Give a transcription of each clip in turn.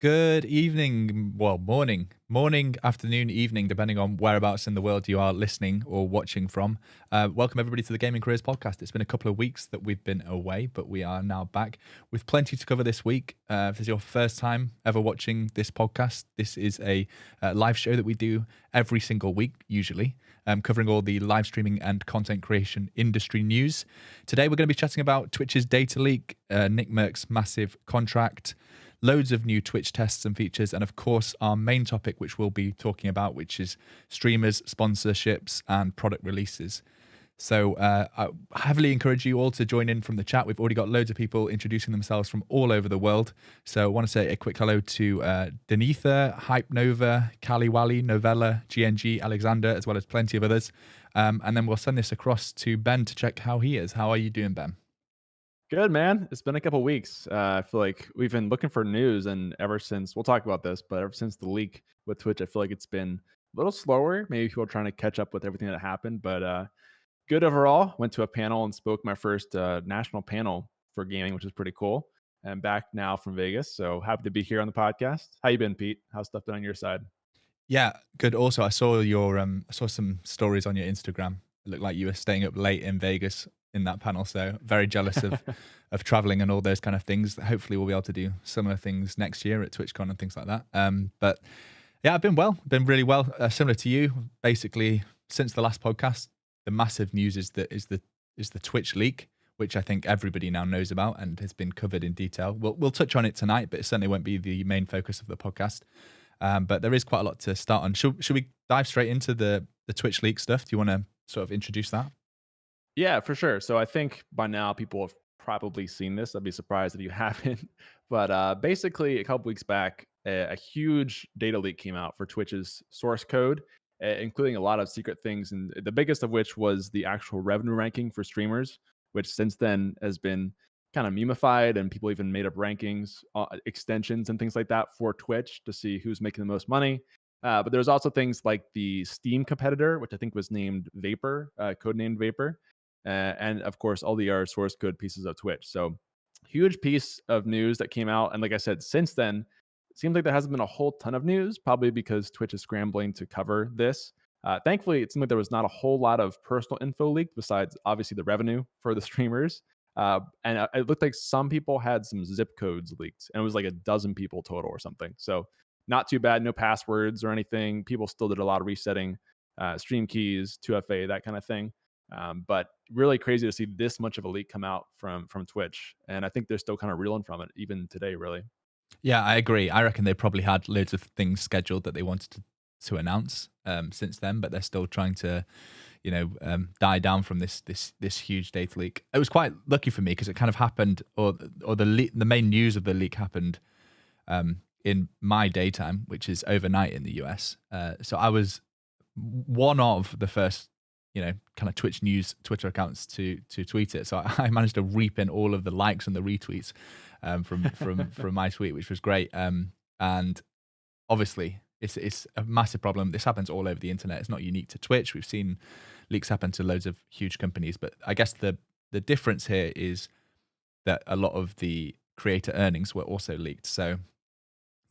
Good evening, well, morning, afternoon, evening, depending on whereabouts in the world you are listening or watching from. Welcome everybody to the Gaming Careers Podcast. It's been a couple of weeks that we've been away, but we are now back with plenty to cover this week. If this is your first time ever watching this podcast, this is a live show that we do every single week, usually, covering all the live streaming and content creation industry news. Today, we're going to be chatting about Twitch's data leak, Nickmercs' massive contract, loads of new Twitch tests and features, and of course our main topic, which we'll be talking about, which is streamers, sponsorships, and product releases. So I heavily encourage you all to join in from the chat. We've already got loads of people introducing themselves from all over the world. So I want to say a quick hello to Denitha, Hype Nova, Cali Wally, Novella, GNG, Alexander, as well as plenty of others. And then we'll send this across to Ben to check how he is. How are you doing, Ben? Good, man. It's been a couple weeks. I feel like we've been looking for news, and ever since we'll talk about this, but ever since the leak with Twitch, I feel like it's been a little slower. Maybe people are trying to catch up with everything that happened, but good overall. Went to a panel and spoke my first national panel for gaming, which is pretty cool. I'm back now from Vegas, so happy to be here on the podcast. How you been, Pete? How's stuff been on your side? Yeah, good. Also, I saw I saw some stories on your Instagram. It looked like you were staying up late in Vegas in that panel, so very jealous of traveling and all those kind of things. Hopefully we'll be able to do similar things next year at TwitchCon and things like that. But yeah, I've been really well. Similar to you, basically since the last podcast, the massive news is the Twitch leak, which I think everybody now knows about and has been covered in detail. We'll touch on it tonight, but it certainly won't be the main focus of the podcast. But there is quite a lot to start on. Should we dive straight into the Twitch leak stuff? Do you want to sort of introduce that? Yeah, for sure. So I think by now people have probably seen this. I'd be surprised if you haven't. But basically, a couple weeks back, a huge data leak came out for Twitch's source code, including a lot of secret things. And the biggest of which was the actual revenue ranking for streamers, which since then has been kind of memified, and people even made up rankings, extensions, and things like that for Twitch to see who's making the most money. But there's also things like the Steam competitor, which I think was named Vapor, codenamed Vapor, and of course all the source code pieces of Twitch. So huge piece of news that came out, and like I said, since then it seems like there hasn't been a whole ton of news, probably because Twitch is scrambling to cover this. Thankfully, it seemed like there was not a whole lot of personal info leaked besides obviously the revenue for the streamers. And it looked like some people had some zip codes leaked, and it was like a dozen people total or something. So not too bad, no passwords or anything. People still did a lot of resetting, stream keys, 2FA, that kind of thing. But really crazy to see this much of a leak come out from Twitch, and I think they're still kind of reeling from it even today, really. Yeah, I agree. I reckon they probably had loads of things scheduled that they wanted to announce since then, but they're still trying to, die down from this huge data leak. It was quite lucky for me because it kind of happened, or the main news of the leak happened in my daytime, which is overnight in the US. So I was one of the first kind of Twitch news Twitter accounts to tweet it. So I managed to reap in all of the likes and the retweets from my tweet, which was great. And obviously it's a massive problem. This happens all over the internet. It's not unique to Twitch. We've seen leaks happen to loads of huge companies, but I guess the difference here is that a lot of the creator earnings were also leaked. So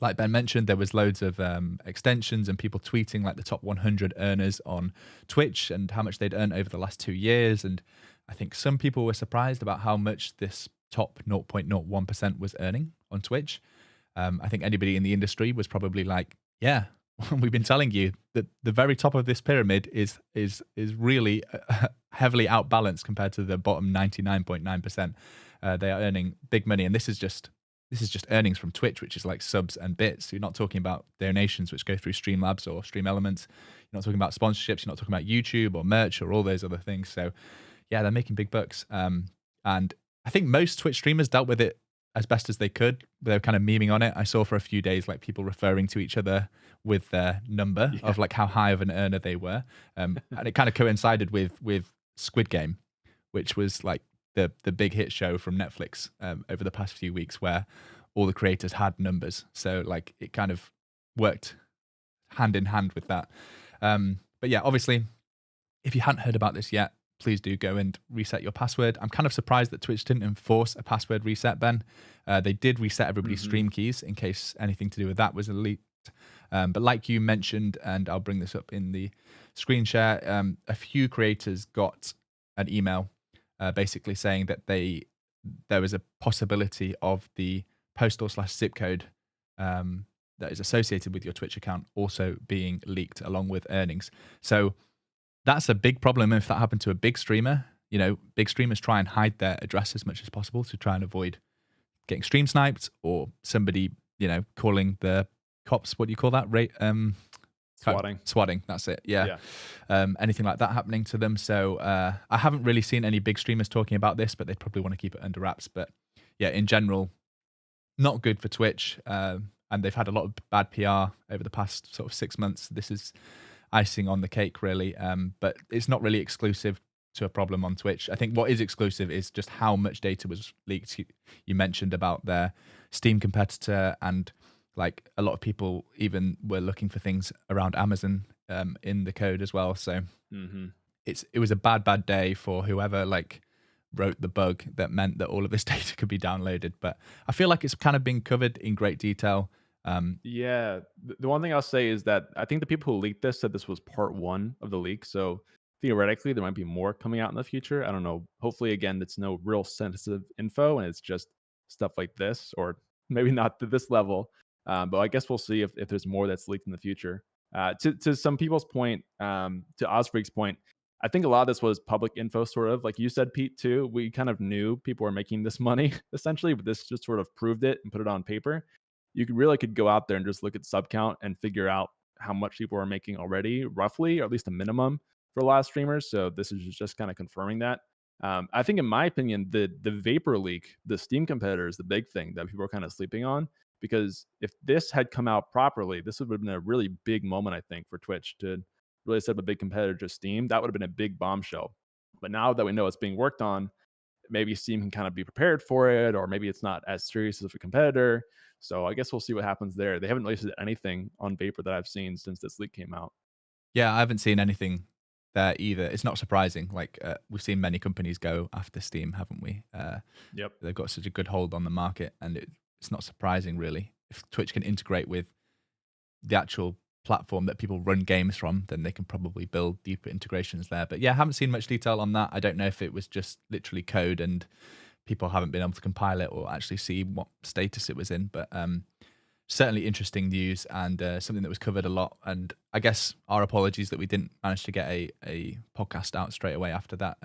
like Ben mentioned, there was loads of extensions and people tweeting like the top 100 earners on Twitch and how much they'd earned over the last 2 years. And I think some people were surprised about how much this top 0.01% was earning on Twitch. I think anybody in the industry was probably like, yeah, we've been telling you that the very top of this pyramid is really heavily outbalanced compared to the bottom 99.9%. They are earning big money, and this is just earnings from Twitch, which is like subs and bits. So you're not talking about donations, which go through Streamlabs or Stream Elements. You're not talking about sponsorships. You're not talking about YouTube or merch or all those other things. So yeah, they're making big bucks. And I think most Twitch streamers dealt with it as best as they could. They were kind of memeing on it. I saw for a few days like people referring to each other with their number of like how high of an earner they were. And it kind of coincided with Squid Game, which was like the big hit show from Netflix over the past few weeks, where all the creators had numbers. So like it kind of worked hand in hand with that. But yeah, obviously, if you hadn't heard about this yet, please do go and reset your password. I'm kind of surprised that Twitch didn't enforce a password reset, Ben. They did reset everybody's stream keys in case anything to do with that was leaked. But like you mentioned, and I'll bring this up in the screen share, a few creators got an email basically saying that there was a possibility of the postal/zip code that is associated with your Twitch account also being leaked along with earnings. So that's a big problem if that happened to a big streamer. You know, big streamers try and hide their address as much as possible to try and avoid getting stream sniped or somebody, you know, calling the cops. What do you call that? Swatting. That's it. Yeah. Anything like that happening to them. So I haven't really seen any big streamers talking about this, but they'd probably want to keep it under wraps. But yeah, in general, not good for Twitch. And they've had a lot of bad PR over the past sort of 6 months. This is icing on the cake, really. But it's not really exclusive to a problem on Twitch. I think what is exclusive is just how much data was leaked. You mentioned about their Steam competitor, and like a lot of people even were looking for things around Amazon in the code as well. So it was a bad day for whoever like wrote the bug that meant that all of this data could be downloaded. But I feel like it's kind of been covered in great detail. The one thing I'll say is that I think the people who leaked this said this was part 1 of the leak. So theoretically, there might be more coming out in the future. I don't know. Hopefully, again, it's no real sensitive info and it's just stuff like this, or maybe not to this level. But I guess we'll see if there's more that's leaked in the future. To some people's point, to Osfreak's point, I think a lot of this was public info, sort of. Like you said, Pete, too. We kind of knew people were making this money, essentially, but this just sort of proved it and put it on paper. You could go out there and just look at sub count and figure out how much people are making already, roughly, or at least a minimum for a lot of streamers. So this is just kind of confirming that. I think, in my opinion, the Vapor leak, the Steam competitor, is the big thing that people are kind of sleeping on. Because if this had come out properly, this would have been a really big moment, I think, for Twitch to really set up a big competitor to Steam. That would have been a big bombshell. But now that we know it's being worked on, maybe Steam can kind of be prepared for it, or maybe it's not as serious as a competitor. So I guess we'll see what happens there. They haven't released anything on Vapor that I've seen since this leak came out. Yeah, I haven't seen anything there either. It's not surprising. Like we've seen many companies go after Steam, haven't we? Yep. They've got such a good hold on the market, and it's not surprising, really. If Twitch can integrate with the actual platform that people run games from, then they can probably build deeper integrations there. But yeah, I haven't seen much detail on that. I don't know if it was just literally code and people haven't been able to compile it or actually see what status it was in. But certainly interesting news, and something that was covered a lot. And I guess our apologies that we didn't manage to get a podcast out straight away after that.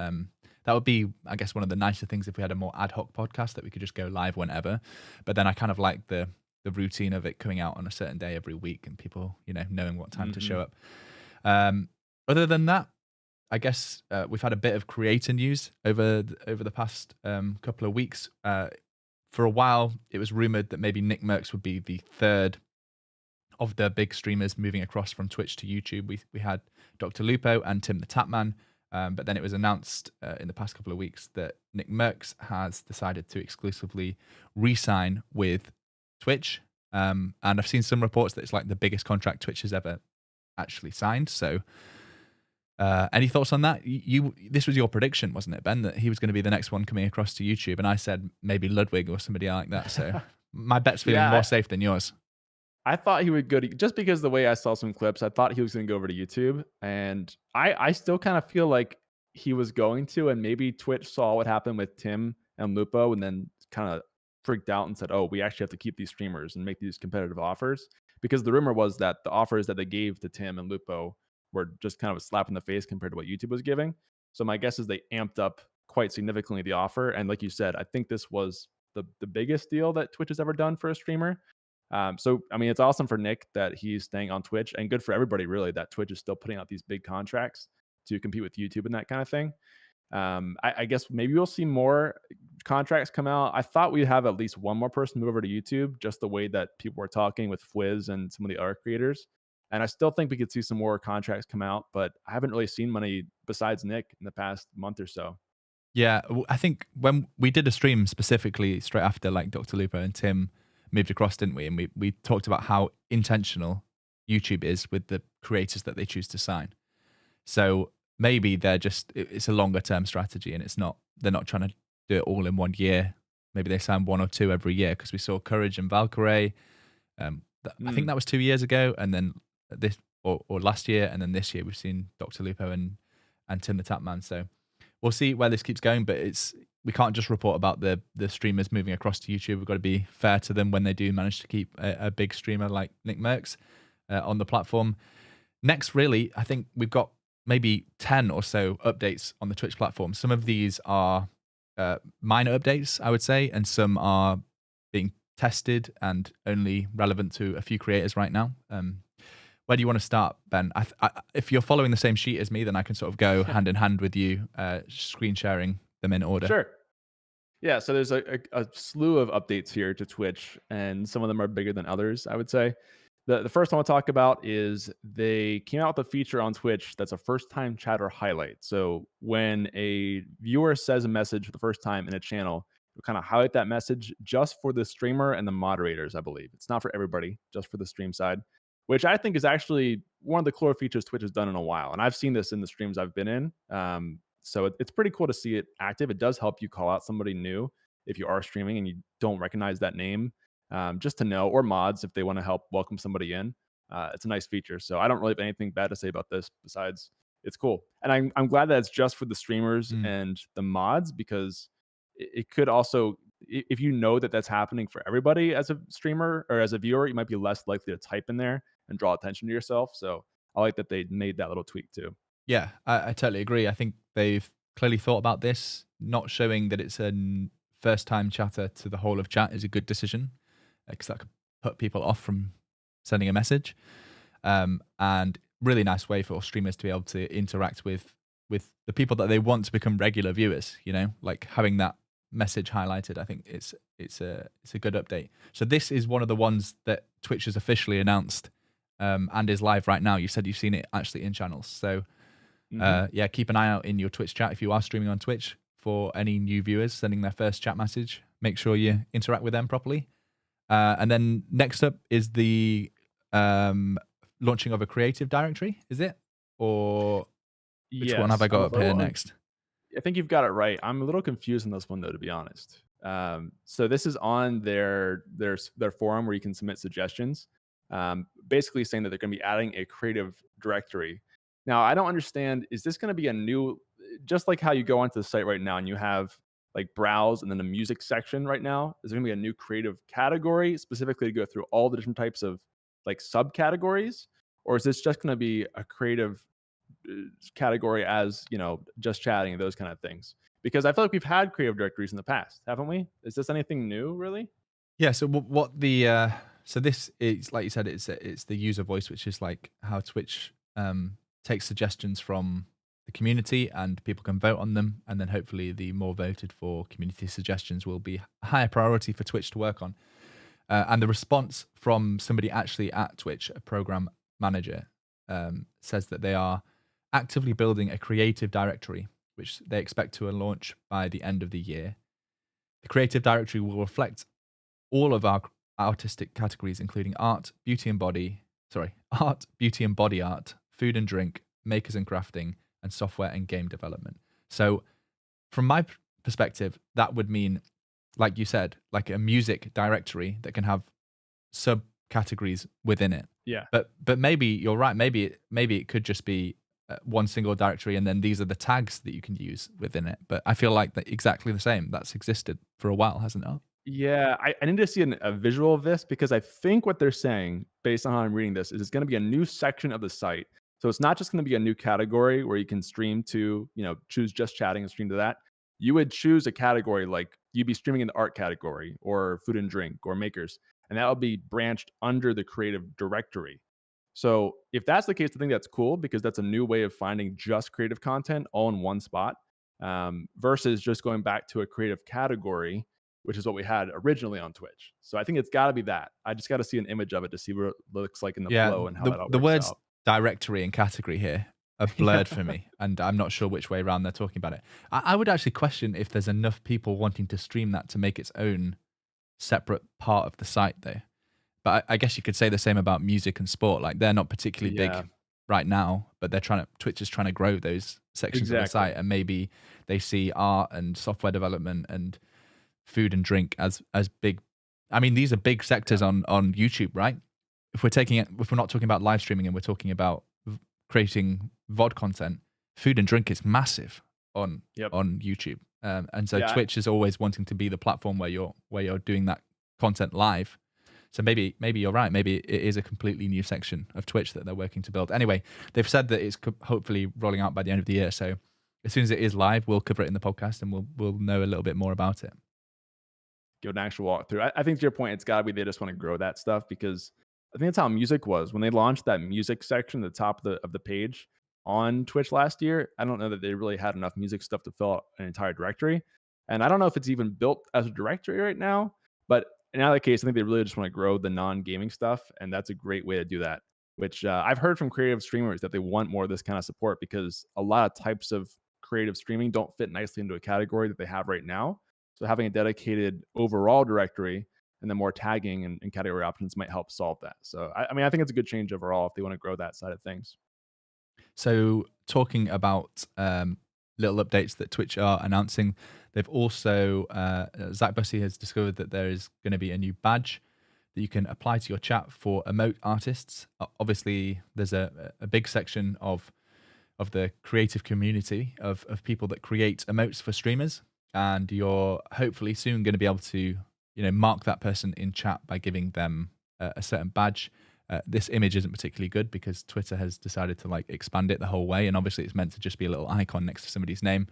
That would be, I guess, one of the nicer things if we had a more ad hoc podcast that we could just go live whenever. But then I kind of like the routine of it coming out on a certain day every week and people, you know, knowing what time to show up. Other than that, I guess we've had a bit of creator news over the past couple of weeks. For a while, it was rumored that maybe Nickmercs would be the third of the big streamers moving across from Twitch to YouTube. We had Dr. Lupo and Tim the Tapman, but then it was announced in the past couple of weeks that Nickmercs has decided to exclusively re-sign with Twitch. And I've seen some reports that it's like the biggest contract Twitch has ever actually signed. So any thoughts on that? This was your prediction, wasn't it, Ben, that he was going to be the next one coming across to YouTube? And I said maybe Ludwig or somebody like that. So my bet's feeling more safe than yours. I thought he would go to, just because the way I saw some clips, I thought he was going to go over to YouTube. And I still kind of feel like he was going to, and maybe Twitch saw what happened with Tim and Lupo and then kind of freaked out and said, oh, we actually have to keep these streamers and make these competitive offers. Because the rumor was that the offers that they gave to Tim and Lupo were just kind of a slap in the face compared to what YouTube was giving. So my guess is they amped up quite significantly the offer. And like you said, I think this was the biggest deal that Twitch has ever done for a streamer. So, I mean, it's awesome for Nick that he's staying on Twitch, and good for everybody, really, that Twitch is still putting out these big contracts to compete with YouTube and that kind of thing. I guess maybe we'll see more contracts come out. I thought we'd have at least one more person move over to YouTube, just the way that people were talking with Fwiz and some of the other creators. And I still think we could see some more contracts come out, but I haven't really seen many besides Nick in the past month or so. Yeah, I think when we did a stream specifically straight after like Dr. Lupo and Tim moved across, didn't we? And we talked about how intentional YouTube is with the creators that they choose to sign. So maybe it's a longer term strategy, and they're not trying to do it all in 1 year. Maybe they sign 1 or 2 every year, because we saw Courage and Valkyrae. I think Mm. that was 2 years ago, and then this or last year, and then this year we've seen Dr. Lupo and Tim the Tapman. So we'll see where this keeps going, but we can't just report about the streamers moving across to YouTube. We've got to be fair to them when they do manage to keep a big streamer like Nickmercs on the platform. Next, really, I think we've got maybe 10 or so updates on the Twitch platform. Some of these are minor updates, I would say, and some are being tested and only relevant to a few creators right now. Where do you want to start, Ben? If you're following the same sheet as me, then I can sort of go hand in hand with you, screen sharing them in order. Sure. Yeah, so there's a slew of updates here to Twitch, and some of them are bigger than others, I would say. The first one I'll talk about is they came out with a feature on Twitch that's a first-time chatter highlight. So when a viewer says a message for the first time in a channel, you'll kind of highlight that message just for the streamer and the moderators, I believe. It's not for everybody, just for the stream side, which I think is actually one of the cooler features Twitch has done in a while. And I've seen this in the streams I've been in. So it's pretty cool to see it active. It does help you call out somebody new if you are streaming and you don't recognize that name, just to know, or mods if they want to help welcome somebody in. It's a nice feature. So I don't really have anything bad to say about this besides it's cool. And I'm glad that it's just for the streamers and the mods, because it could also, if you know that that's happening for everybody as a streamer or as a viewer, you might be less likely to type in there and draw attention to yourself. So I like that they made that little tweak too. Yeah, I totally agree. I think they've clearly thought about this. Not showing that it's a first-time chatter to the whole of chat is a good decision, because that could put people off from sending a message. And really nice way for streamers to be able to interact with the people that they want to become regular viewers. You know, like having that message highlighted. I think it's a good update. So this is one of the ones that Twitch has officially announced, and is live right now. You said you've seen it actually in channels. So yeah, keep an eye out in your Twitch chat if you are streaming on Twitch for any new viewers sending their first chat message. Make sure you interact with them properly. And then next up is the launching of a creative directory. Is it? Or which one have I got up here next? I think you've got it right. I'm a little confused on this one though, to be honest. So this is on their forum where you can submit suggestions, basically saying that they're going to be adding a creative directory. Now, I don't understand, is this going to be a new, just like how you go onto the site right now and you have like browse and then the music section right now, is there going to be a new creative category specifically to go through all the different types of like subcategories? Or is this just going to be a creative category as, you know, just chatting and those kind of things? Because I feel like we've had creative directories in the past, haven't we? Is this anything new, really? Yeah. So what the so this is, like you said, it's the user voice, which is like how Twitch takes suggestions from the community and people can vote on them, and then hopefully the more voted for community suggestions will be a higher priority for Twitch to work on. And the response from somebody actually at Twitch, a program manager, says that they are actively building a creative directory, which they expect to launch by the end of the year. The creative directory will reflect all of our artistic categories, including art, beauty and body art, food and drink, makers and crafting, and software and game development. So from my perspective, that would mean, like you said, like a music directory that can have subcategories within it. Yeah. But maybe you're right. Maybe it could just be one single directory, and then these are the tags that you can use within it. But I feel like that exactly the same. That's existed for a while, hasn't it? Yeah, I need to see a visual of this, because I think what they're saying, based on how I'm reading this, is it's going to be a new section of the site. So it's not just going to be a new category where you can stream to, you know, choose just chatting and stream to that. You would choose a category, like you'd be streaming in the art category or food and drink or makers, and that would be branched under the creative directory. So if that's the case, I think that's cool, because that's a new way of finding just creative content all in one spot, versus just going back to a creative category, which is what we had originally on Twitch. So I think it's got to be that. I just got to see an image of it to see what it looks like in the flow and how that all works the words out. Directory and category here are blurred for me, and I'm not sure which way around they're talking about it. I would actually question if there's enough people wanting to stream that to make its own separate part of the site, though. But I guess you could say the same about music and sport. Like they're not particularly big right now, but Twitch is trying to grow those sections of the Exactly. site, and maybe they see art and software development and food and drink as big. I mean, these are big sectors on YouTube, right? If we're not talking about live streaming and we're talking about creating VOD content, food and drink is massive on Yep. YouTube. And so Yeah. Twitch is always wanting to be the platform where you're doing that content live. So maybe you're right. Maybe it is a completely new section of Twitch that they're working to build. Anyway, they've said that it's hopefully rolling out by the end of the year. So as soon as it is live, we'll cover it in the podcast and we'll know a little bit more about it. Give an actual walkthrough. I think to your point, it's got to be they just want to grow that stuff, because I think that's how music was when they launched that music section at the top of the page on Twitch last year. I don't know that they really had enough music stuff to fill out an entire directory, and I don't know if it's even built as a directory right now. But in either case, I think they really just want to grow the non-gaming stuff, and that's a great way to do that. Which I've heard from creative streamers that they want more of this kind of support, because a lot of types of creative streaming don't fit nicely into a category that they have right now. So having a dedicated overall directory and then more tagging and category options might help solve that. So I mean, I think it's a good change overall if they want to grow that side of things. So talking about little updates that Twitch are announcing, they've also Zach Bussey has discovered that there is going to be a new badge that you can apply to your chat for emote artists. Obviously, there's a big section of the creative community of people that create emotes for streamers, and you're hopefully soon going to be able to mark that person in chat by giving them a certain badge. This image isn't particularly good because Twitter has decided to expand it the whole way, and obviously it's meant to just be a little icon next to somebody's name.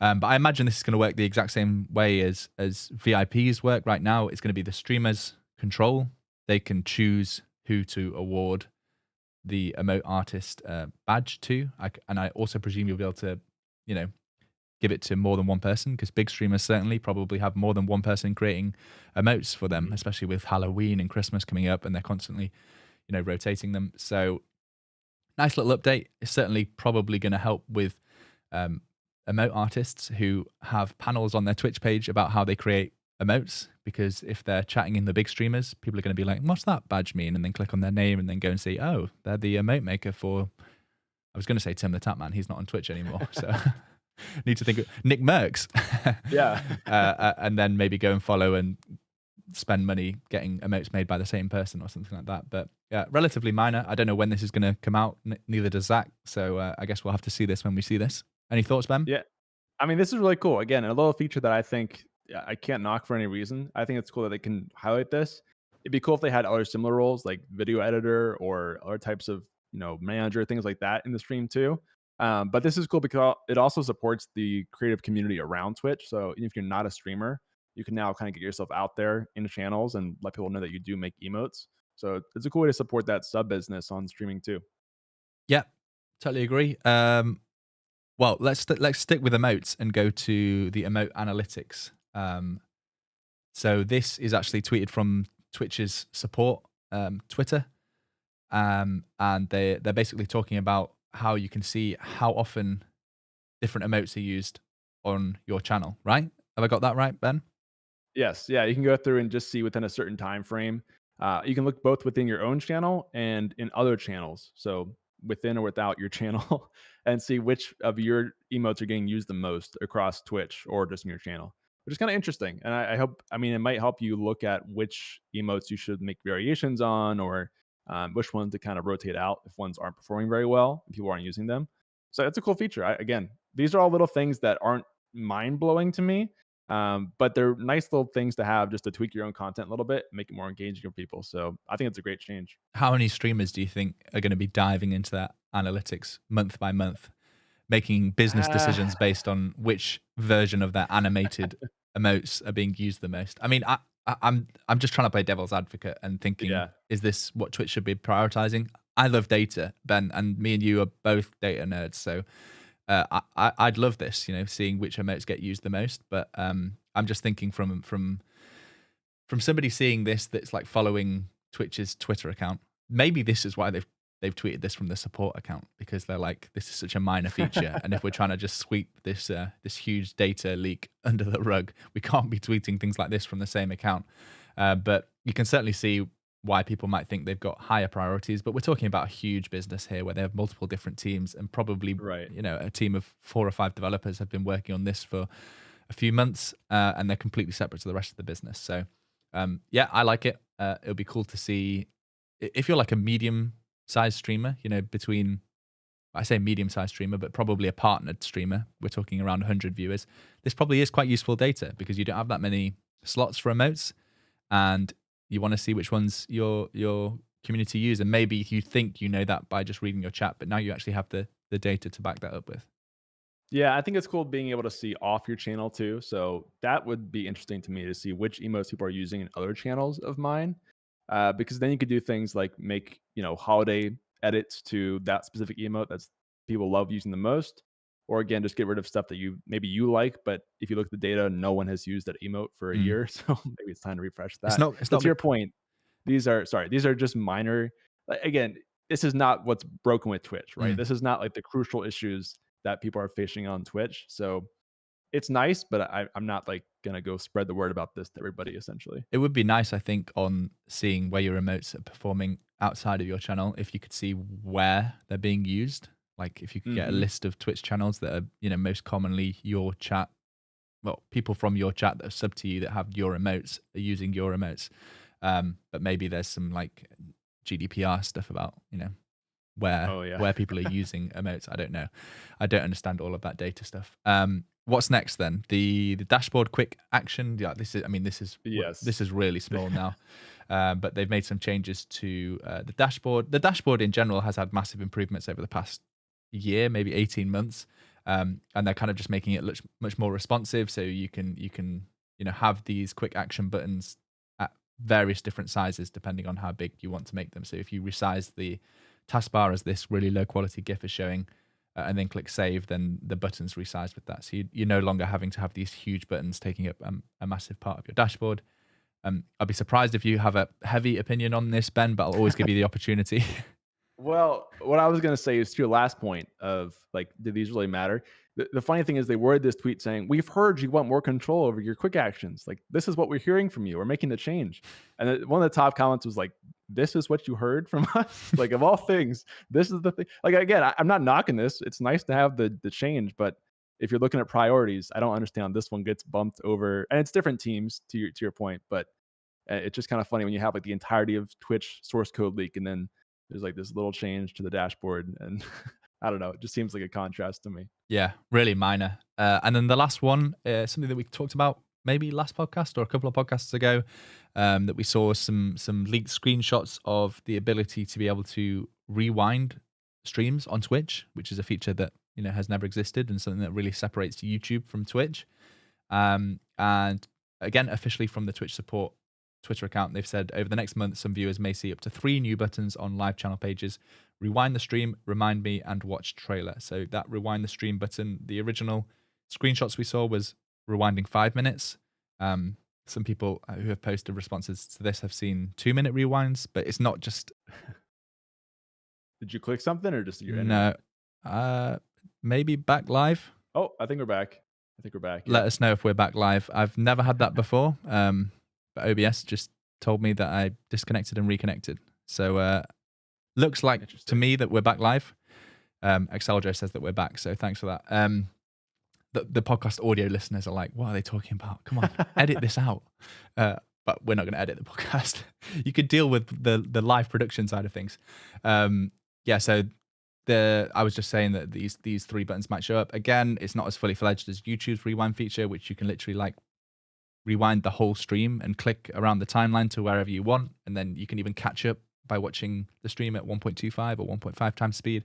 But I imagine this is going to work the exact same way as VIPs work right now. It's going to be the streamer's control. They can choose who to award the emote artist badge to, and I also presume you'll be able to, give it to more than one person, because big streamers certainly probably have more than one person creating emotes for them, especially with Halloween and Christmas coming up, and they're constantly, rotating them. So nice little update. It's certainly probably going to help with emote artists who have panels on their Twitch page about how they create emotes, because if they're chatting in the big streamers, people are going to be like, what's that badge mean? And then click on their name and then go and see, oh, they're the emote maker for, I was going to say Tim the Tapman. He's not on Twitch anymore. So need to think of Nickmercs. Yeah. And then maybe go and follow and spend money getting emotes made by the same person or something like that. But yeah, relatively minor. I don't know when this is going to come out. Neither does Zach. So I guess we'll have to see this when we see this. Any thoughts, Ben? Yeah. I mean, this is really cool. Again, a little feature that I think I can't knock for any reason. I think it's cool that they can highlight this. It'd be cool if they had other similar roles like video editor or other types of, manager, things like that in the stream too. But this is cool because it also supports the creative community around Twitch. So even if you're not a streamer, you can now kind of get yourself out there in the channels and let people know that you do make emotes. So it's a cool way to support that sub business on streaming too. Yeah, totally agree. Well, let's stick with emotes and go to the emote analytics. So this is actually tweeted from Twitch's support Twitter, and they're basically talking about how you can see how often different emotes are used on your channel. Right? Have I got that right, Ben? Yes, yeah, you can go through and just see within a certain time frame. You can look both within your own channel and in other channels. So within or without your channel, and see which of your emotes are getting used the most across Twitch or just in your channel, which is kind of interesting. And I hope, I mean, it might help you look at which emotes you should make variations on, or which ones to kind of rotate out if ones aren't performing very well and people aren't using them. So that's a cool feature. Again, these are all little things that aren't mind blowing to me, but they're nice little things to have just to tweak your own content a little bit, make it more engaging for people. So I think it's a great change. How many streamers do you think are going to be diving into that analytics month by month, making business decisions based on which version of their animated emotes are being used the most? I mean, I'm just trying to play devil's advocate and thinking, is this what Twitch should be prioritizing? I love data, Ben, and me and you are both data nerds, so I'd love this, seeing which emotes get used the most. But I'm just thinking from somebody seeing this that's like following Twitch's Twitter account. Maybe this is why they've tweeted this from the support account, because they're like, this is such a minor feature, and if we're trying to just sweep this huge data leak under the rug, we can't be tweeting things like this from the same account. But you can certainly see why people might think they've got higher priorities, but we're talking about a huge business here where they have multiple different teams, and probably, Right. a team of 4 or 5 developers have been working on this for a few months, and they're completely separate to the rest of the business. So, yeah, I like it. It'll be cool to see if you're like a medium-sized streamer, between, I say medium-sized streamer, but probably a partnered streamer. We're talking around 100 viewers. This probably is quite useful data because you don't have that many slots for emotes, and you want to see which ones your community use. And maybe you think you know that by just reading your chat, but now you actually have the data to back that up with. Yeah, I think it's cool being able to see off your channel too. So that would be interesting to me to see which emotes people are using in other channels of mine, because then you could do things like make holiday edits to that specific emote that's people love using the most, or again just get rid of stuff that you like, but if you look at the data, no one has used that emote for a Mm. year, so maybe it's time to refresh It's that. not. It's But not. to your point, these are just minor. Again, this is not what's broken with Twitch, right? Mm. This is not like the crucial issues that people are facing on Twitch. So it's nice, but I'm not like gonna go spread the word about this to everybody. Essentially, It would be nice, I think, on seeing where your emotes are performing outside of your channel, if you could see where they're being used. Like if you could get a hmm list of Twitch channels that are, most commonly your chat, well, people from your chat that are sub to you that have your emotes are using your emotes. But maybe there's some like GDPR stuff about, where oh yeah, where people are using emotes. I don't know. I don't understand all of that data stuff. What's next then? The dashboard quick action. Yeah, this yes, is really small now. But they've made some changes to the dashboard. The dashboard in general has had massive improvements over the past year, maybe 18 months. And they're kind of just making it look much more responsive. So you can have these quick action buttons at various different sizes depending on how big you want to make them. So if you resize the taskbar as this really low quality GIF is showing, and then click save, then the buttons resize with that. So you're no longer having to have these huge buttons taking up a massive part of your dashboard. I'd be surprised if you have a heavy opinion on this, Ben, but I'll always give you the opportunity. Well, what I was going to say is to your last point of like, do these really matter? The funny thing is, they worded this tweet saying, "We've heard you want more control over your quick actions. Like, this is what we're hearing from you. We're making the change." And one of the top comments was like, "This is what you heard from us." Like, of all things, this is the thing. Like, again, I'm not knocking this. It's nice to have the change, but if you're looking at priorities, I don't understand this one gets bumped over, and it's different teams to your point, but it's just kind of funny when you have like the entirety of Twitch source code leak, and then there's like this little change to the dashboard, and I don't know. It just seems like a contrast to me. Yeah, really minor. And then the last one, something that we talked about maybe last podcast or a couple of podcasts ago, that we saw some leaked screenshots of the ability to be able to rewind streams on Twitch, which is a feature that has never existed and something that really separates YouTube from Twitch. And again, officially from the Twitch support Twitter account, they've said over the next month, some viewers may see up to 3 new buttons on live channel pages: rewind the stream, remind me, and watch trailer. So that rewind the stream button, the original screenshots we saw was rewinding 5 minutes. Some people who have posted responses to this have seen 2-minute rewinds, but it's not just. Did you click something or just your internet? No. Maybe back live. Oh, I think we're back. Let Yep. us know if we're back live. I've never had that before, but OBS just told me that I disconnected and reconnected. So looks like to Interesting. me that we're back live. Exceljo says that we're back, so thanks for that. The podcast audio listeners are like, what are they talking about? Come on, edit this out. But we're not going to edit the podcast. You could deal with the live production side of things. Yeah, so I was just saying that these 3 buttons might show up. Again, it's not as fully fledged as YouTube's rewind feature, which you can literally like rewind the whole stream and click around the timeline to wherever you want, and then you can even catch up by watching the stream at 1.25 or 1.5 times speed.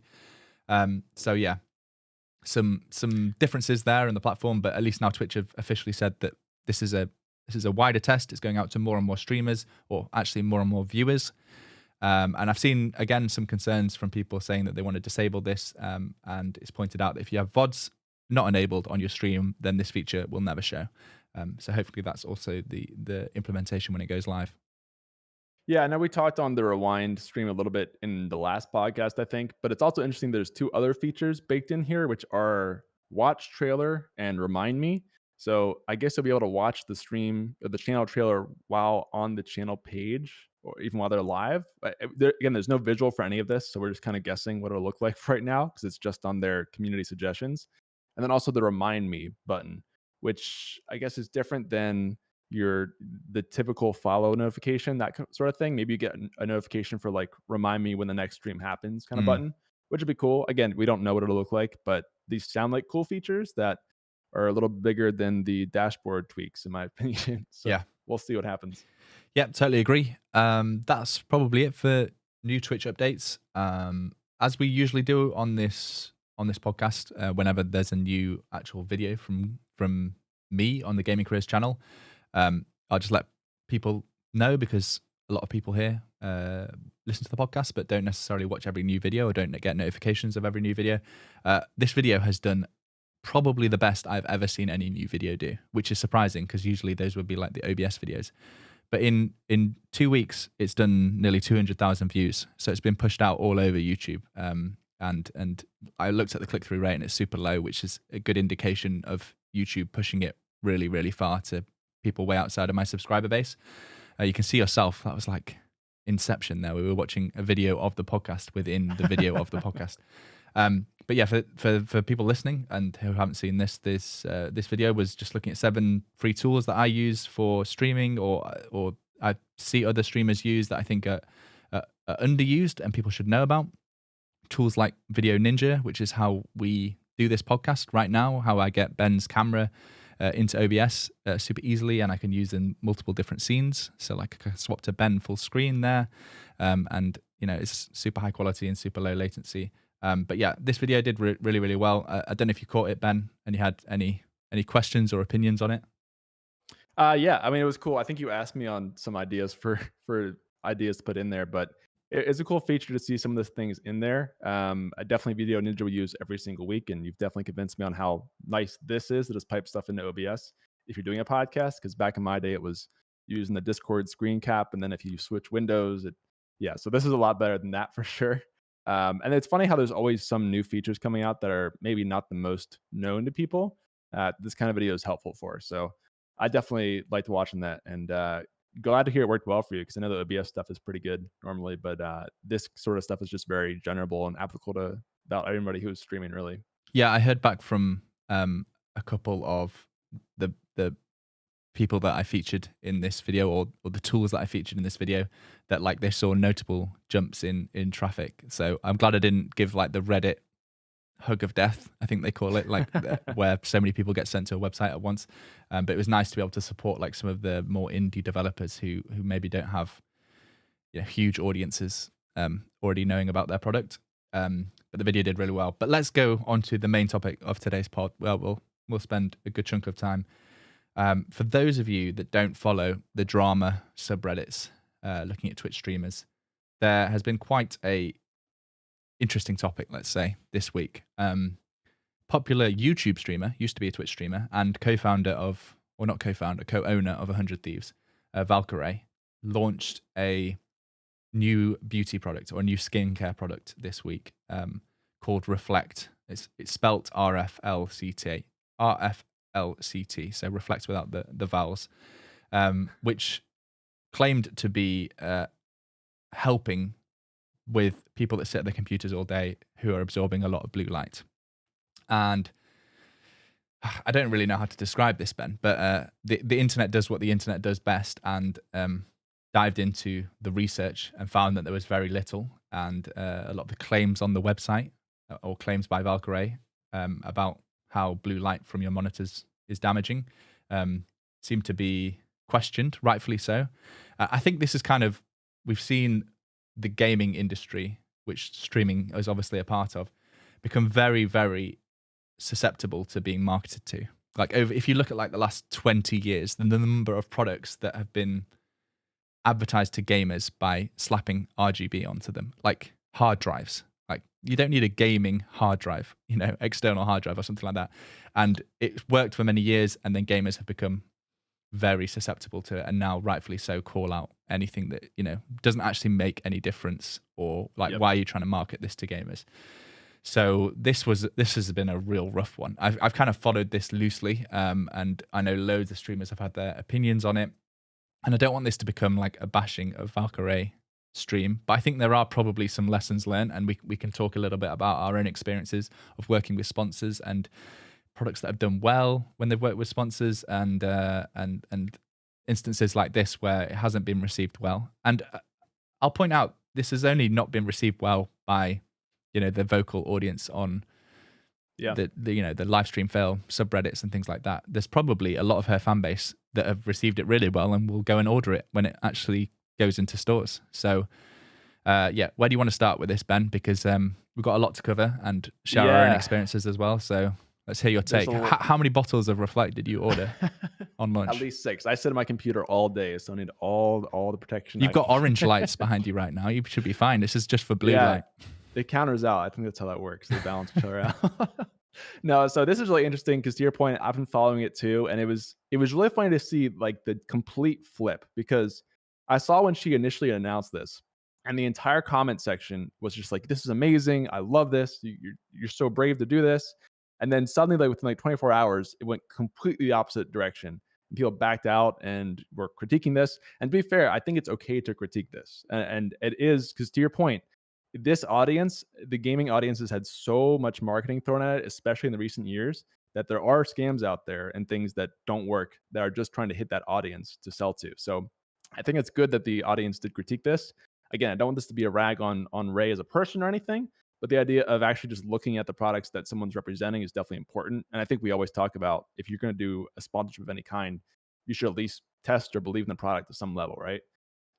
So yeah, some differences there in the platform, but at least now Twitch have officially said that this is a wider test. It's going out to more and more streamers, or actually more and more viewers. And I've seen, again, some concerns from people saying that they want to disable this. And it's pointed out that if you have VODs not enabled on your stream, then this feature will never show. So hopefully that's also the implementation when it goes live. Yeah, I know we talked on the rewind stream a little bit in the last podcast, I think, but it's also interesting. There's 2 other features baked in here, which are watch trailer and remind me. So I guess you'll be able to watch the stream or the channel trailer while on the channel page, or even while they're live. Again, there's no visual for any of this, so we're just kind of guessing what it'll look like right now because it's just on their community suggestions. And then also the remind me button, which I guess is different than the typical follow notification, that sort of thing. Maybe you get a notification for like remind me when the next stream happens kind of Mm. button, which would be cool. Again, we don't know what it'll look like, but these sound like cool features that are a little bigger than the dashboard tweaks, in my opinion. So Yeah. we'll see what happens. Yeah, totally agree. That's probably it for new Twitch updates. As we usually do on this podcast, whenever there's a new actual video from me on the Gaming Careers channel, I'll just let people know, because a lot of people here listen to the podcast but don't necessarily watch every new video or don't get notifications of every new video. This video has done probably the best I've ever seen any new video do, which is surprising because usually those would be like the OBS videos. But in 2 weeks, it's done nearly 200,000 views. So it's been pushed out all over YouTube. And I looked at the click-through rate and it's super low, which is a good indication of YouTube pushing it really, really far to people way outside of my subscriber base. You can see yourself, that was like Inception there. We were watching a video of the podcast within the video of the podcast. But yeah, for people listening and who haven't seen this video was just looking at 7 free tools that I use for streaming, or I see other streamers use that I think are underused and people should know about. Tools like Video Ninja, which is how we do this podcast right now, how I get Ben's camera into OBS super easily, and I can use in multiple different scenes. So like I can swap to Ben full screen there, and it's super high quality and super low latency. But yeah, this video did really, really well. I don't know if you caught it, Ben, and you had any questions or opinions on it. Yeah, I mean, it was cool. I think you asked me on some ideas for ideas to put in there, but it's a cool feature to see some of those things in there. I definitely Video Ninja we use every single week, and you've definitely convinced me on how nice this is to just pipe stuff into OBS if you're doing a podcast. Because back in my day, it was using the Discord screen cap, and then if you switch windows, so this is a lot better than that for sure. And it's funny how there's always some new features coming out that are maybe not the most known to people. This kind of video is helpful for. So I definitely liked watching that, and glad to hear it worked well for you, because I know the OBS stuff is pretty good normally, but this sort of stuff is just very generable and applicable to about everybody who's streaming, really. Yeah, I heard back from a couple of the people that I featured in this video, or the tools that I featured in this video, that like they saw notable jumps in traffic. So I'm glad I didn't give like the Reddit hug of death, I think they call it, like where so many people get sent to a website at once. But it was nice to be able to support like some of the more indie developers who maybe don't have huge audiences already knowing about their product. But the video did really well. But let's go on to the main topic of today's pod. Well, we'll spend a good chunk of time. For those of you that don't follow the drama subreddits, looking at Twitch streamers, there has been quite a interesting topic, let's say, this week. Popular YouTube streamer, used to be a Twitch streamer, and co-owner of 100 Thieves, Valkyrae, launched a new beauty product or a new skincare product this week called Reflect. It's spelt RFLCT. RFLCT, so Reflect without the vowels, which claimed to be helping with people that sit at their computers all day who are absorbing a lot of blue light. And I don't really know how to describe this, Ben, but the internet does what the internet does best, and dived into the research and found that there was very little, and a lot of the claims on the website, or claims by Valkyrae, about how blue light from your monitors is damaging, seem to be questioned, rightfully so. I think this is we've seen the gaming industry, which streaming is obviously a part of, become very, very susceptible to being marketed to. Like if you look at like the last 20 years, then the number of products that have been advertised to gamers by slapping RGB onto them, like hard drives. Like you don't need a gaming hard drive, external hard drive or something like that. And it worked for many years, and then gamers have become very susceptible to it, and now rightfully so call out anything that doesn't actually make any difference, or like why are you trying to market this to gamers? So this has been a real rough one. I've kind of followed this loosely, and I know loads of streamers have had their opinions on it. And I don't want this to become like a bashing of Valkyrae stream, but I think there are probably some lessons learned, and we can talk a little bit about our own experiences of working with sponsors and products that have done well when they've worked with sponsors, and instances like this where it hasn't been received well. And I'll point out this has only not been received well by the vocal audience on the the live stream fail subreddits and things like that. There's probably a lot of her fan base that have received it really well and will go and order it when it actually goes into stores. So yeah, where do you want to start with this, Ben? Because we've got a lot to cover and share our own experiences as well. So let's hear your take. How many bottles of Reflect did you order on launch? At least 6. I sit on my computer all day, so I need all the protection. You've got orange lights behind you right now. You should be fine. This is just for blue light. It counters out. I think that's how that works. They balance each other out. No, so this is really interesting because to your point, I've been following it too, and it was really funny to see like the complete flip, because I saw when she initially announced this, and the entire comment section was just like, "This is amazing! I love this! You're so brave to do this!" And then suddenly, like within like 24 hours, it went completely the opposite direction. People backed out and were critiquing this. And to be fair, I think it's okay to critique this, and it is, because to your point, this audience, the gaming audience, has had so much marketing thrown at it, especially in the recent years, that there are scams out there and things that don't work that are just trying to hit that audience to sell to. So I think it's good that the audience did critique this. Again, I don't want this to be a rag on Ray as a person or anything, but the idea of actually just looking at the products that someone's representing is definitely important. And I think we always talk about, if you're going to do a sponsorship of any kind, you should at least test or believe in the product to some level, right?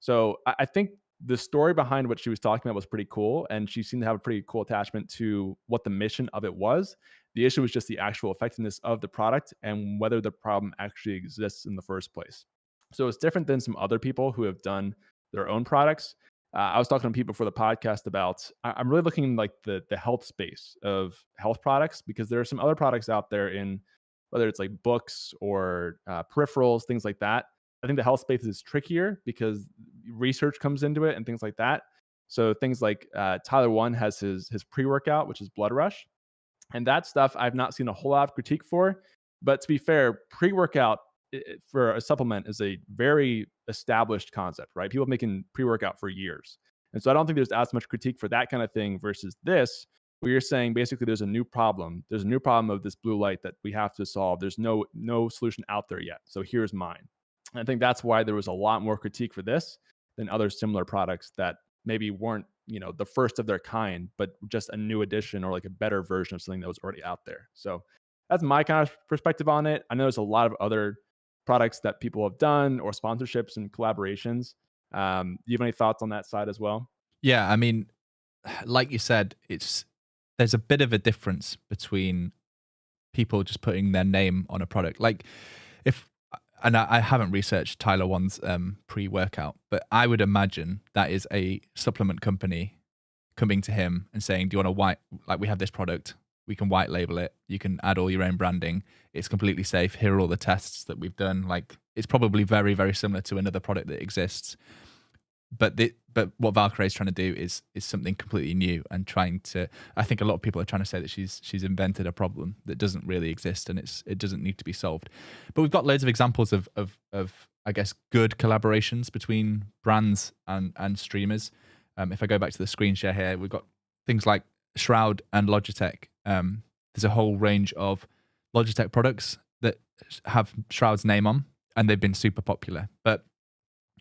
So I think the story behind what she was talking about was pretty cool, and she seemed to have a pretty cool attachment to what the mission of it was. The issue was just the actual effectiveness of the product and whether the problem actually exists in the first place. So it's different than some other people who have done their own products. I was talking to people for the podcast about, I'm really looking like the health space of health products, because there are some other products out there in, whether it's like books or peripherals, things like that. I think the health space is trickier because research comes into it and things like that. So things like Tyler One has his pre-workout, which is Blood Rush. And that stuff I've not seen a whole lot of critique for. But to be fair, pre-workout for a supplement is a very established concept, right? People have been making pre-workout for years. And so I don't think there's as much critique for that kind of thing versus this, where you're saying basically there's a new problem. There's a new problem of this blue light that we have to solve. There's no solution out there yet. So here's mine. I think that's why there was a lot more critique for this than other similar products that maybe weren't, the first of their kind, but just a new addition or like a better version of something that was already out there. So that's my kind of perspective on it. I know there's a lot of other products that people have done or sponsorships and collaborations. Do you have any thoughts on that side as well? Yeah, I mean, like you said, there's a bit of a difference between people just putting their name on a product. Like and I haven't researched Tyler One's pre-workout, but I would imagine that is a supplement company coming to him and saying, "Do you want to we have this product, we can white label it, you can add all your own branding, it's completely safe, here are all the tests that we've done." Like, it's probably very, very similar to another product that exists. But what Valkyrae is trying to do is something completely new, and I think a lot of people are trying to say that she's invented a problem that doesn't really exist, and it doesn't need to be solved. But we've got loads of examples of I guess good collaborations between brands and streamers. If I go back to the screen share here, we've got things like Shroud and Logitech. There's a whole range of Logitech products that have Shroud's name on, and they've been super popular. But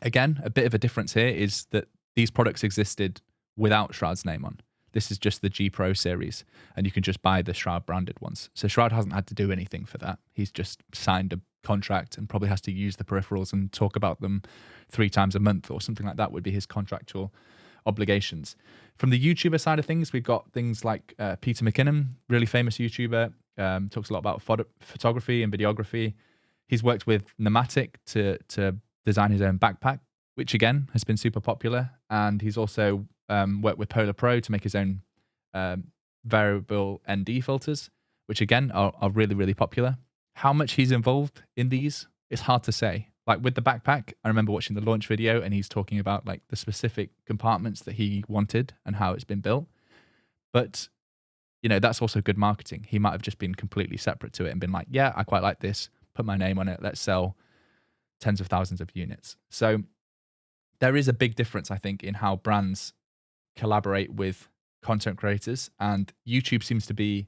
again, a bit of a difference here is that these products existed without Shroud's name on. This is just the G Pro series, and you can just buy the Shroud branded ones. So Shroud hasn't had to do anything for that. He's just signed a contract and probably has to use the peripherals and talk about them 3 times a month or something like that would be his contractual obligations. From the YouTuber side of things, we've got things like Peter McKinnon, really famous YouTuber, talks a lot about photography and videography. He's worked with Pneumatic to design his own backpack, which again has been super popular. And he's also worked with Polar Pro to make his own variable ND filters, which again are really, really popular. How much he's involved in these is hard to say. Like with the backpack, I remember watching the launch video and he's talking about like the specific compartments that he wanted and how it's been built. But, that's also good marketing. He might have just been completely separate to it and been like, yeah, I quite like this, put my name on it, let's sell tens of thousands of units. So there is a big difference, I think, in how brands collaborate with content creators, and YouTube seems to be,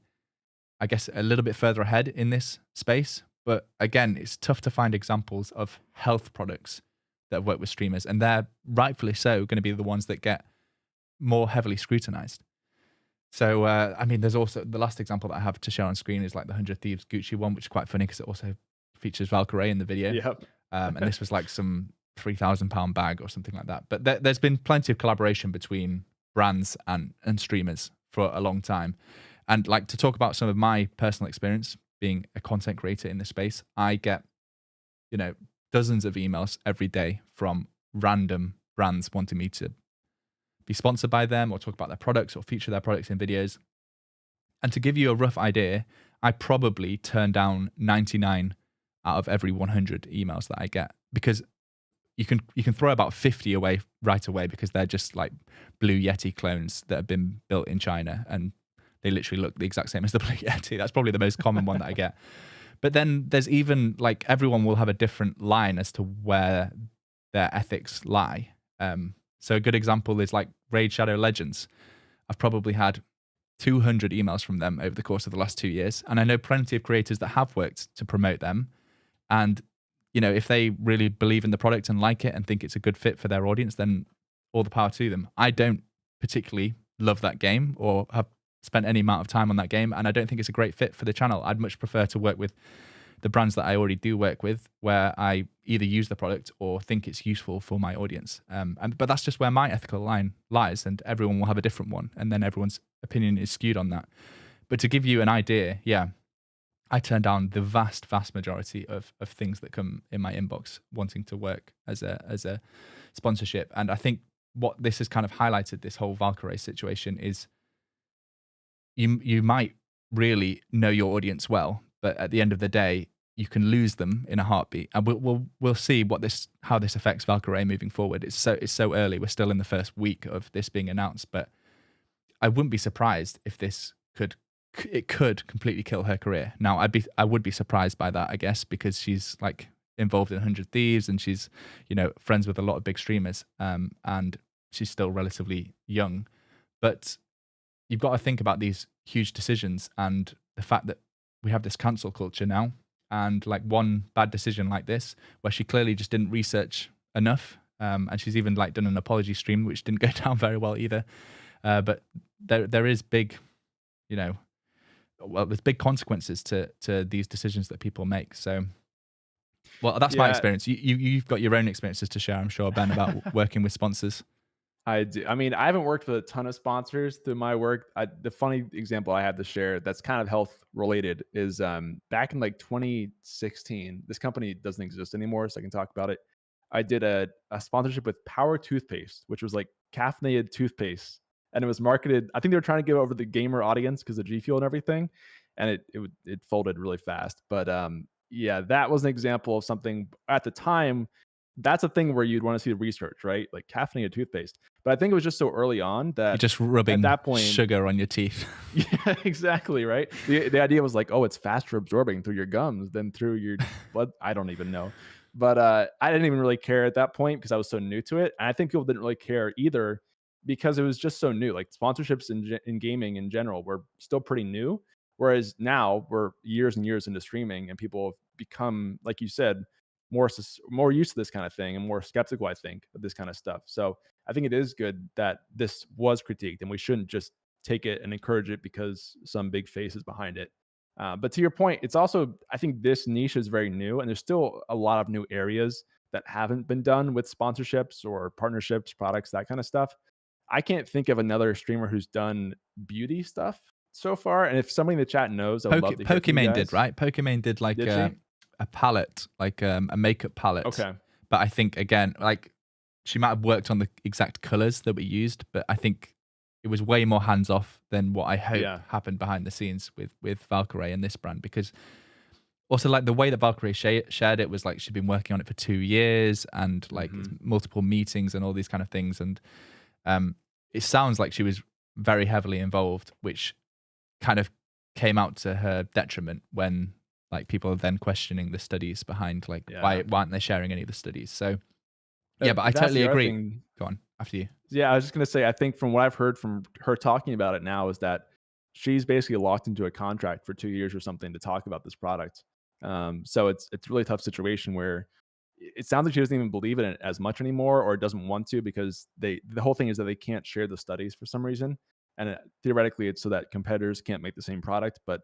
I guess, a little bit further ahead in this space. But again, it's tough to find examples of health products that have worked with streamers, and they're rightfully so going to be the ones that get more heavily scrutinized. So, I mean, there's also the last example that I have to share on screen is like the 100 Thieves Gucci one, which is quite funny because it also features Valkyrae in the video. Yep. And this was like some £3,000 bag or something like that. But there's been plenty of collaboration between brands and streamers for a long time. And like, to talk about some of my personal experience being a content creator in this space, I get, you know, dozens of emails every day from random brands wanting me to be sponsored by them or talk about their products or feature their products in videos. And to give you a rough idea, I probably turn down 99 out of every 100 emails that I get, because you can throw about 50 away right away because they're just like Blue Yeti clones that have been built in China, and they literally look the exact same as the Blue Yeti. That's probably the most common one that I get. But then there's even like, everyone will have a different line as to where their ethics lie. So a good example is like Raid Shadow Legends. I've probably had 200 emails from them over the course of the last 2 years. And I know plenty of creators that have worked to promote them. And, you know, if they really believe in the product and like it and think it's a good fit for their audience, then all the power to them. I don't particularly love that game or have spent any amount of time on that game, and I don't think it's a great fit for the channel. I'd much prefer to work with the brands that I already do work with, where I either use the product or think it's useful for my audience. But that's just where my ethical line lies, and everyone will have a different one, and then everyone's opinion is skewed on that. But to give you an idea, yeah, I turn down the vast majority of things that come in my inbox wanting to work as a sponsorship. And I think what this has kind of highlighted, this whole Valkyrae situation, is you might really know your audience well, but at the end of the day, you can lose them in a heartbeat. And we'll see how this affects Valkyrae moving forward. It's so early. We're still in the first week of this being announced, but I wouldn't be surprised if this could completely kill her career. Now, I would be surprised by that, I guess, because she's like involved in 100 Thieves and she's, you know, friends with a lot of big streamers, and she's still relatively young. But you've got to think about these huge decisions and the fact that we have this cancel culture now, and like one bad decision like this, where she clearly just didn't research enough, and she's even like done an apology stream, which didn't go down very well either. But there is big, you know, well, there's big consequences to these decisions that people make. So, well, that's my experience. You've got your own experiences to share, I'm sure, Ben, about working with sponsors. I do. I mean, I haven't worked with a ton of sponsors through my work. The funny example I have to share that's kind of health related is back in like 2016, this company doesn't exist anymore, so I can talk about it. I did a sponsorship with Power Toothpaste, which was like caffeinated toothpaste. And it was marketed, I think they were trying to get over the gamer audience because of G Fuel and everything. And it folded really fast. But yeah, that was an example of something at the time. That's a thing where you'd want to see the research, right? Like caffeinated toothpaste. But I think it was just so early on that you're just rubbing at that point, sugar on your teeth. Yeah, exactly, right? The idea was like, oh, it's faster absorbing through your gums than through your blood. I don't even know. But I didn't even really care at that point because I was so new to it. And I think people didn't really care either because it was just so new. Like sponsorships in gaming in general were still pretty new. Whereas now we're years and years into streaming and people have become, like you said, more used to this kind of thing and more skeptical, I think, of this kind of stuff. So I think it is good that this was critiqued and we shouldn't just take it and encourage it because some big face is behind it. But to your point, it's also, I think this niche is very new and there's still a lot of new areas that haven't been done with sponsorships or partnerships, products, that kind of stuff. I can't think of another streamer who's done beauty stuff so far. And if somebody in the chat knows, I would love to hear from you guys. Did, right? Pokimane did like a palette, like a makeup palette. Okay. But I think, again, like she might have worked on the exact colors that we used, but I think it was way more hands off than what I hope happened behind the scenes with Valkyrae and this brand. Because also, like the way that Valkyrae shared it was like she'd been working on it for 2 years and like multiple meetings and all these kind of things. And it sounds like she was very heavily involved, which kind of came out to her detriment when like people are then questioning the studies behind, like Yeah. why aren't they sharing any of the studies? So yeah, but I That's totally the other agree. thing. Go on after you. Yeah, I was just gonna say, I think from what I've heard from her talking about it now is that she's basically locked into a contract for 2 years or something to talk about this product. So it's a really tough situation where it sounds like she doesn't even believe in it as much anymore, or doesn't want to, because the whole thing is that they can't share the studies for some reason, and theoretically it's so that competitors can't make the same product. But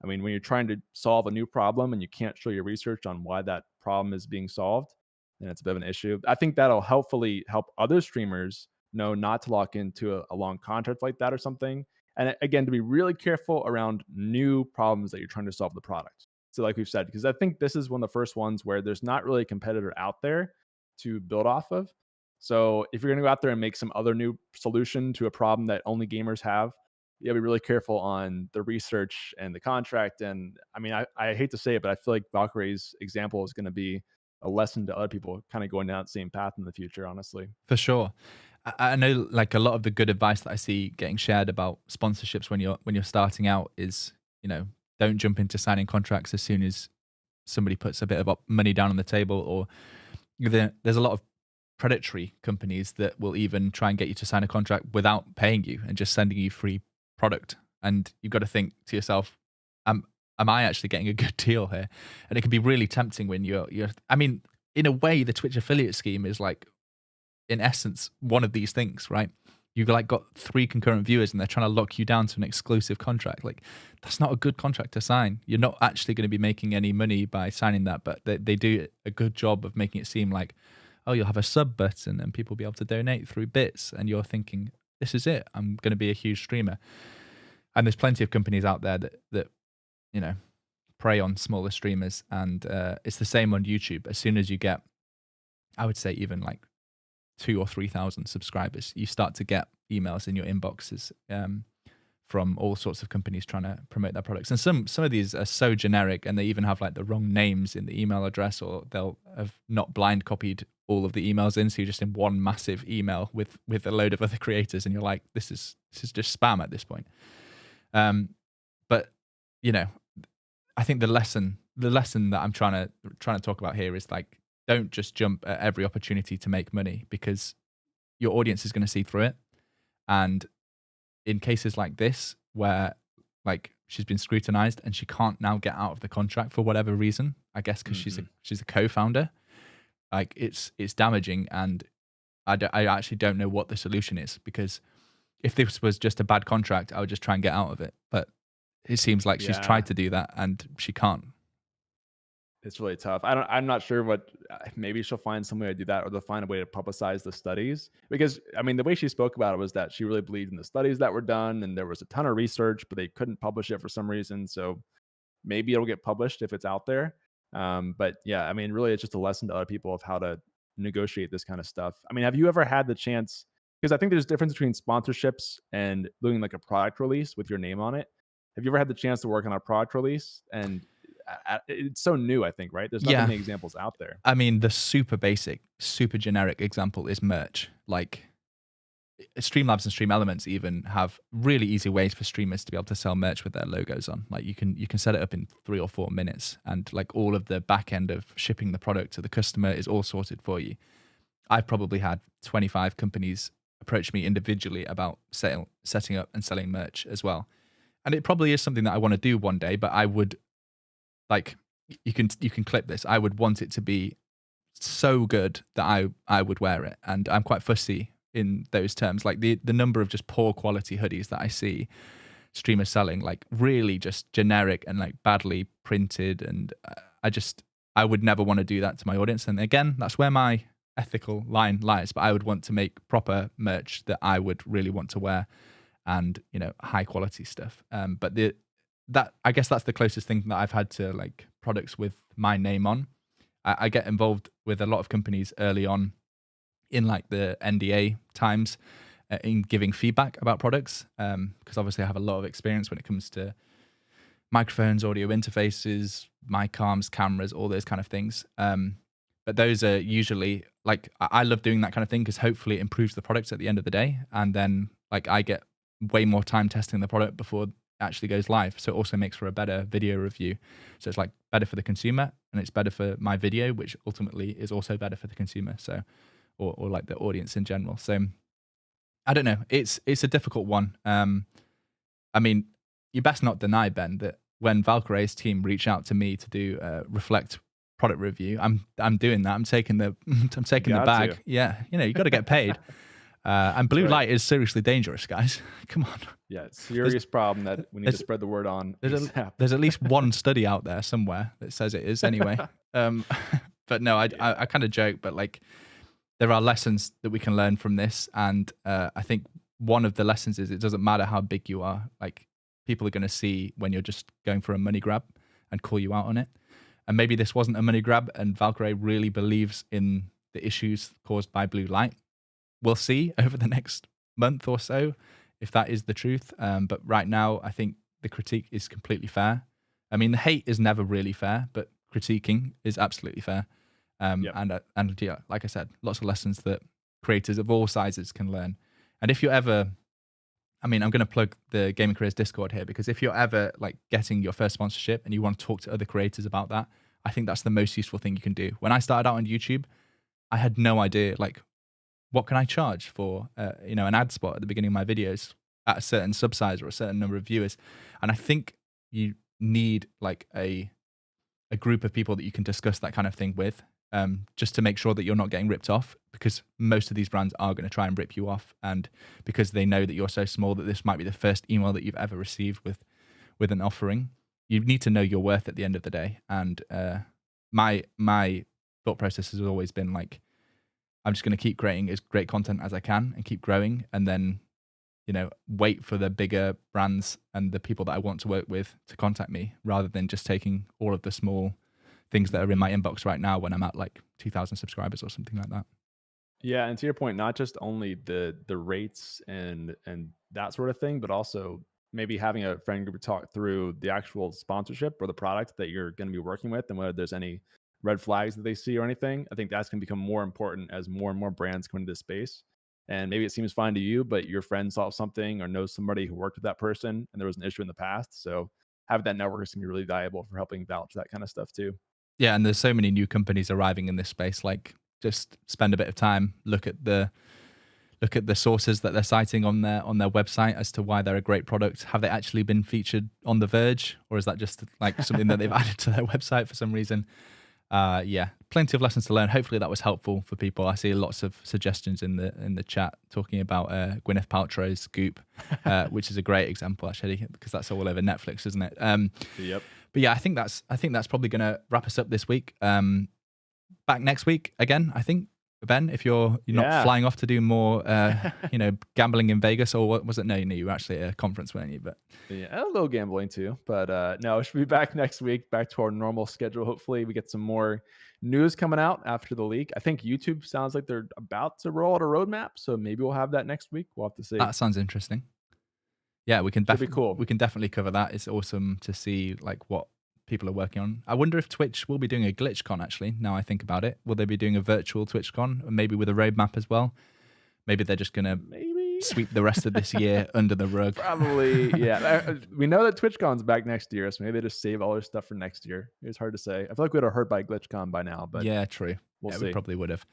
I mean, when you're trying to solve a new problem and you can't show your research on why that problem is being solved, then it's a bit of an issue. I think that'll helpfully help other streamers know not to lock into a long contract like that or something. And again, to be really careful around new problems that you're trying to solve the product. So, like we've said, because I think this is one of the first ones where there's not really a competitor out there to build off of. So, if you're going to go out there and make some other new solution to a problem that only gamers have, you gotta be really careful on the research and the contract. And I mean, I hate to say it, but I feel like Valkyrae's example is going to be a lesson to other people kind of going down the same path in the future, honestly. For sure. I know like a lot of the good advice that I see getting shared about sponsorships when you're starting out is, don't jump into signing contracts as soon as somebody puts a bit of money down on the table, or there's a lot of predatory companies that will even try and get you to sign a contract without paying you and just sending you free product. And you've got to think to yourself, am I actually getting a good deal here? And it can be really tempting when you're I mean, in a way, the Twitch affiliate scheme is like, in essence, one of these things, right? You've like got 3 concurrent viewers and they're trying to lock you down to an exclusive contract. Like, that's not a good contract to sign. You're not actually going to be making any money by signing that, but they do a good job of making it seem like, oh, you'll have a sub button and people will be able to donate through bits. And you're thinking, this is it. I'm going to be a huge streamer. And there's plenty of companies out there that prey on smaller streamers. And it's the same on YouTube. As soon as you get, I would say even like 2,000 or 3,000 subscribers, you start to get emails in your inboxes from all sorts of companies trying to promote their products. And some of these are so generic, and they even have like the wrong names in the email address, or they'll have not blind copied all of the emails in, so you're just in one massive email with a load of other creators, and you're like, this is just spam at this point. But I think the lesson that I'm trying to talk about here is like, don't just jump at every opportunity to make money, because your audience is going to see through it. And in cases like this, where like she's been scrutinized and she can't now get out of the contract for whatever reason, I guess because she's a co-founder, like it's damaging. And I actually don't know what the solution is, because if this was just a bad contract, I would just try and get out of it. But it seems like she's tried to do that and she can't. It's really tough. I'm not sure what. Maybe she'll find some way to do that, or they'll find a way to publicize the studies. Because I mean, the way she spoke about it was that she really believed in the studies that were done, and there was a ton of research, but they couldn't publish it for some reason. So maybe it'll get published if it's out there. But yeah, I mean, really, it's just a lesson to other people of how to negotiate this kind of stuff. I mean, have you ever had the chance? Because I think there's a difference between sponsorships and doing like a product release with your name on it. Have you ever had the chance to work on a product release? And it's so new, I think, right? There's not many examples out there. I mean, the super basic, super generic example is merch. Like Streamlabs and Stream Elements even have really easy ways for streamers to be able to sell merch with their logos on. Like you can set it up in 3 or 4 minutes, and like all of the back end of shipping the product to the customer is all sorted for you. I've probably had 25 companies approach me individually about setting up and selling merch as well. And it probably is something that I want to do one day, but I would, like, you can clip this. I would want it to be so good that I would wear it. And I'm quite fussy in those terms. Like the number of just poor quality hoodies that I see streamers selling, like really just generic and like badly printed. And I would never want to do that to my audience. And again, that's where my ethical line lies. But I would want to make proper merch that I would really want to wear, and high quality stuff. But I guess that's the closest thing that I've had to like products with my name on. I get involved with a lot of companies early on in like the NDA times in giving feedback about products, because obviously I have a lot of experience when it comes to microphones, audio interfaces, mic arms, cameras, all those kind of things. But those are usually like, I love doing that kind of thing because hopefully it improves the product at the end of the day. And then like I get way more time testing the product before actually goes live. So it also makes for a better video review. So it's like better for the consumer, and it's better for my video, which ultimately is also better for the consumer. So, or like the audience in general. So I don't know. It's a difficult one. I mean, you best not deny, Ben, that when Valkyrae's team reach out to me to do a Reflect product review, I'm doing that. I'm taking the the bag. Yeah, you know, you got to get paid. And blue light is seriously dangerous, guys. Come on. Yeah, serious problem that we need to spread the word on. There's at least one study out there somewhere that says it is anyway. But no, I kind of joke, but like there are lessons that we can learn from this, and I think one of the lessons is it doesn't matter how big you are. Like people are going to see when you're just going for a money grab and call you out on it. And maybe this wasn't a money grab, and Valkyrae really believes in the issues caused by blue light. We'll see over the next month or so if that is the truth. But right now, I think the critique is completely fair. I mean, the hate is never really fair, but critiquing is absolutely fair. And yeah, like I said, lots of lessons that creators of all sizes can learn. And if you're ever, I mean, I'm going to plug the Gaming Careers Discord here, because if you're ever like getting your first sponsorship and you want to talk to other creators about that, I think that's the most useful thing you can do. When I started out on YouTube, I had no idea, like, what can I charge for, you know, an ad spot at the beginning of my videos at a certain sub size or a certain number of viewers. And I think you need like a group of people that you can discuss that kind of thing with, just to make sure that you're not getting ripped off, because most of these brands are going to try and rip you off, and because they know that you're so small that this might be the first email that you've ever received with an offering. You need to know your worth at the end of the day. And my thought process has always been like, I'm just going to keep creating as great content as I can and keep growing, and then, you know, wait for the bigger brands and the people that I want to work with to contact me, rather than just taking all of the small things that are in my inbox right now when I'm at like 2,000 subscribers or something like that. Yeah, and to your point, not just only the rates and that sort of thing, but also maybe having a friend group talk through the actual sponsorship or the product that you're going to be working with, and whether there's any red flags that they see or anything. I think that's going to become more important as more and more brands come into this space. And maybe it seems fine to you, but your friend saw something or knows somebody who worked with that person and there was an issue in the past. So having that network is going to be really valuable for helping vouch that kind of stuff too. Yeah, and there's so many new companies arriving in this space. Like, just spend a bit of time, look at the sources that they're citing on their website as to why they're a great product. Have they actually been featured on The Verge, or is that just like something that they've added to their website for some reason? Yeah, plenty of lessons to learn. Hopefully that was helpful for people. I see lots of suggestions in the chat talking about Gwyneth Paltrow's Goop, which is a great example actually, because that's all over Netflix, isn't it? Yep. But yeah, I think that's probably going to wrap us up this week. Back next week again, I think, Ben, if you're not flying off to do more, you know, gambling in Vegas, or what was it? No, you were actually at a conference, weren't you? But yeah, a little gambling too. But no, we should be back next week, back to our normal schedule. Hopefully, we get some more news coming out after the leak. I think YouTube sounds like they're about to roll out a roadmap, so maybe we'll have that next week. We'll have to see. That sounds interesting. Yeah, we can be cool. We can definitely cover that. It's awesome to see like what people are working on. I wonder if Twitch will be doing a GlitchCon actually, now I think about it. Will they be doing a virtual TwitchCon, maybe with a roadmap as well? Maybe they're just going to sweep the rest of this year under the rug. Probably, yeah. We know that TwitchCon's back next year, so maybe they just save all their stuff for next year. It's hard to say. I feel like we would have heard by GlitchCon by now, but yeah, true. We'll see. We probably would have.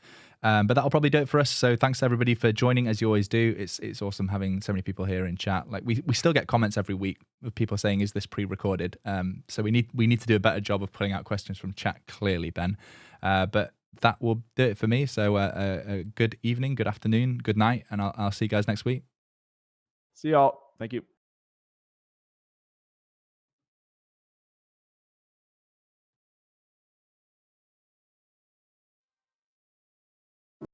But that'll probably do it for us. So thanks to everybody for joining, as you always do. It's awesome having so many people here in chat. Like we still get comments every week of people saying, "Is this pre-recorded?" So we need to do a better job of pulling out questions from chat. Clearly, Ben. But that will do it for me. So a good evening, good afternoon, good night, and I'll see you guys next week. See y'all. Thank you.